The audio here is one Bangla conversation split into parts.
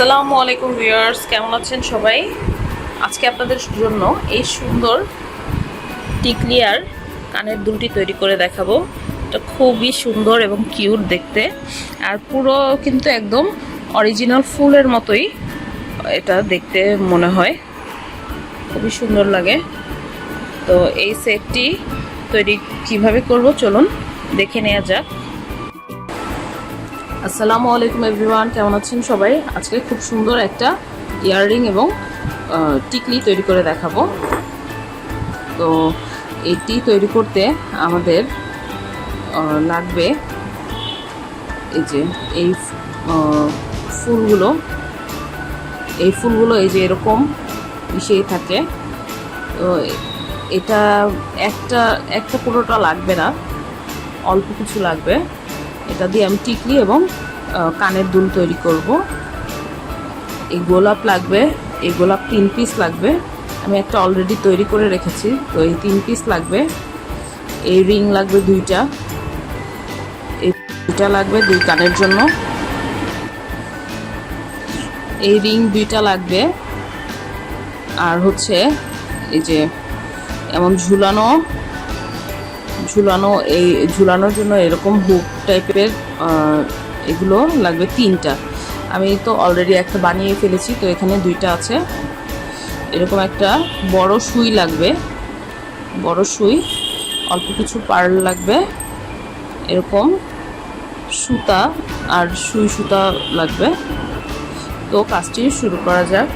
আসসালামু আলাইকুম ভিউয়ার্স, কেমন আছেন সবাই? আজকে আপনাদের জন্য এই সুন্দর টিকলি আর কানের দুলটি তৈরি করে দেখাবো। এটা খুবই সুন্দর এবং কিউট দেখতে, আর পুরো কিন্তু একদম অরিজিনাল ফুলের মতোই এটা দেখতে মনে হয়, খুবই সুন্দর লাগে। তো এই সেটটি তৈরি কিভাবে করব চলুন দেখে নেওয়া যাক। আসসালামু আলাইকুম এভরিওয়ান, কেমন আছেন সবাই? আজকে খুব সুন্দর একটা ইয়াররিং এবং টিকলি তৈরি করে দেখাবো। তো এটি তৈরি করতে আমাদের লাগবে এই যে ফুলগুলো। এই ফুলগুলো এই যে এরকম মিশিয়ে থাকে। তো এটা একটা পুরোটা লাগবে না, অল্প কিছু লাগবে। এটা দিয়ে আমি টিকলি এবং কানের দুল তৈরি করব। এই গোলাপ লাগবে, এই গোলাপ 3 পিস লাগবে। আমি একটা অলরেডি তৈরি করে রেখেছি, তো এই 3 পিস লাগবে। এই রিং লাগবে 2টা, এই 2টা লাগবে 2 কানের জন্য। এই রিং 2টা লাগবে। আর হচ্ছে এই যে এমন ঝুলানো এই ঝুলানোর জন্য এরকম হুক টাইপের এগুলো লাগবে 3টা। আমি তো অলরেডি একটা বানিয়ে ফেলেছি, তো এখানে 2টা আছে। এরকম একটা বড় সুই লাগবে, বড় সুই, অল্প কিছু পার্ল লাগবে, এরকম সুতা আর সুই সুতা লাগবে। তো কাজটি শুরু করা যাক।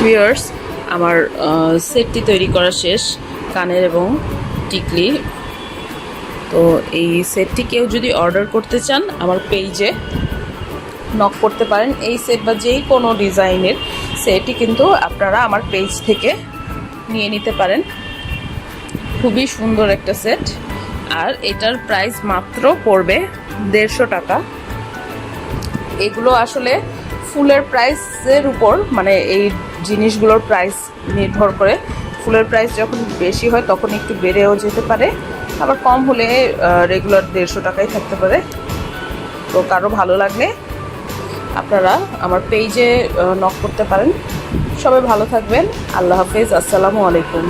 ভিউয়ার্স, আমার সেটটি তৈরি করা শেষ, কানের এবং টিকলি। তো এই সেটটি কেউ যদি অর্ডার করতে চান আমার পেজে নক করতে পারেন। এই সেট বা যেই কোনো ডিজাইনের সেটই কিন্তু আপনারা আমার পেজ থেকে নিয়ে নিতে পারেন। খুবই সুন্দর একটা সেট, আর এটার প্রাইস মাত্র পড়বে 150 টাকা। এগুলো আসলে ফুলের প্রাইসের উপর, মানে এই জিনিসগুলোর প্রাইস নির্ভর করে। ফুলের প্রাইস যখন বেশি হয় তখন একটু বেড়েও যেতে পারে, আবার কম হলে রেগুলার 150 টাকাই থাকতে পারে। তো কারো ভালো লাগলে আপনারা আমার পেজে নক করতে পারেন। সবাই ভালো থাকবেন। আল্লাহ হাফেজ। আসসালামু আলাইকুম।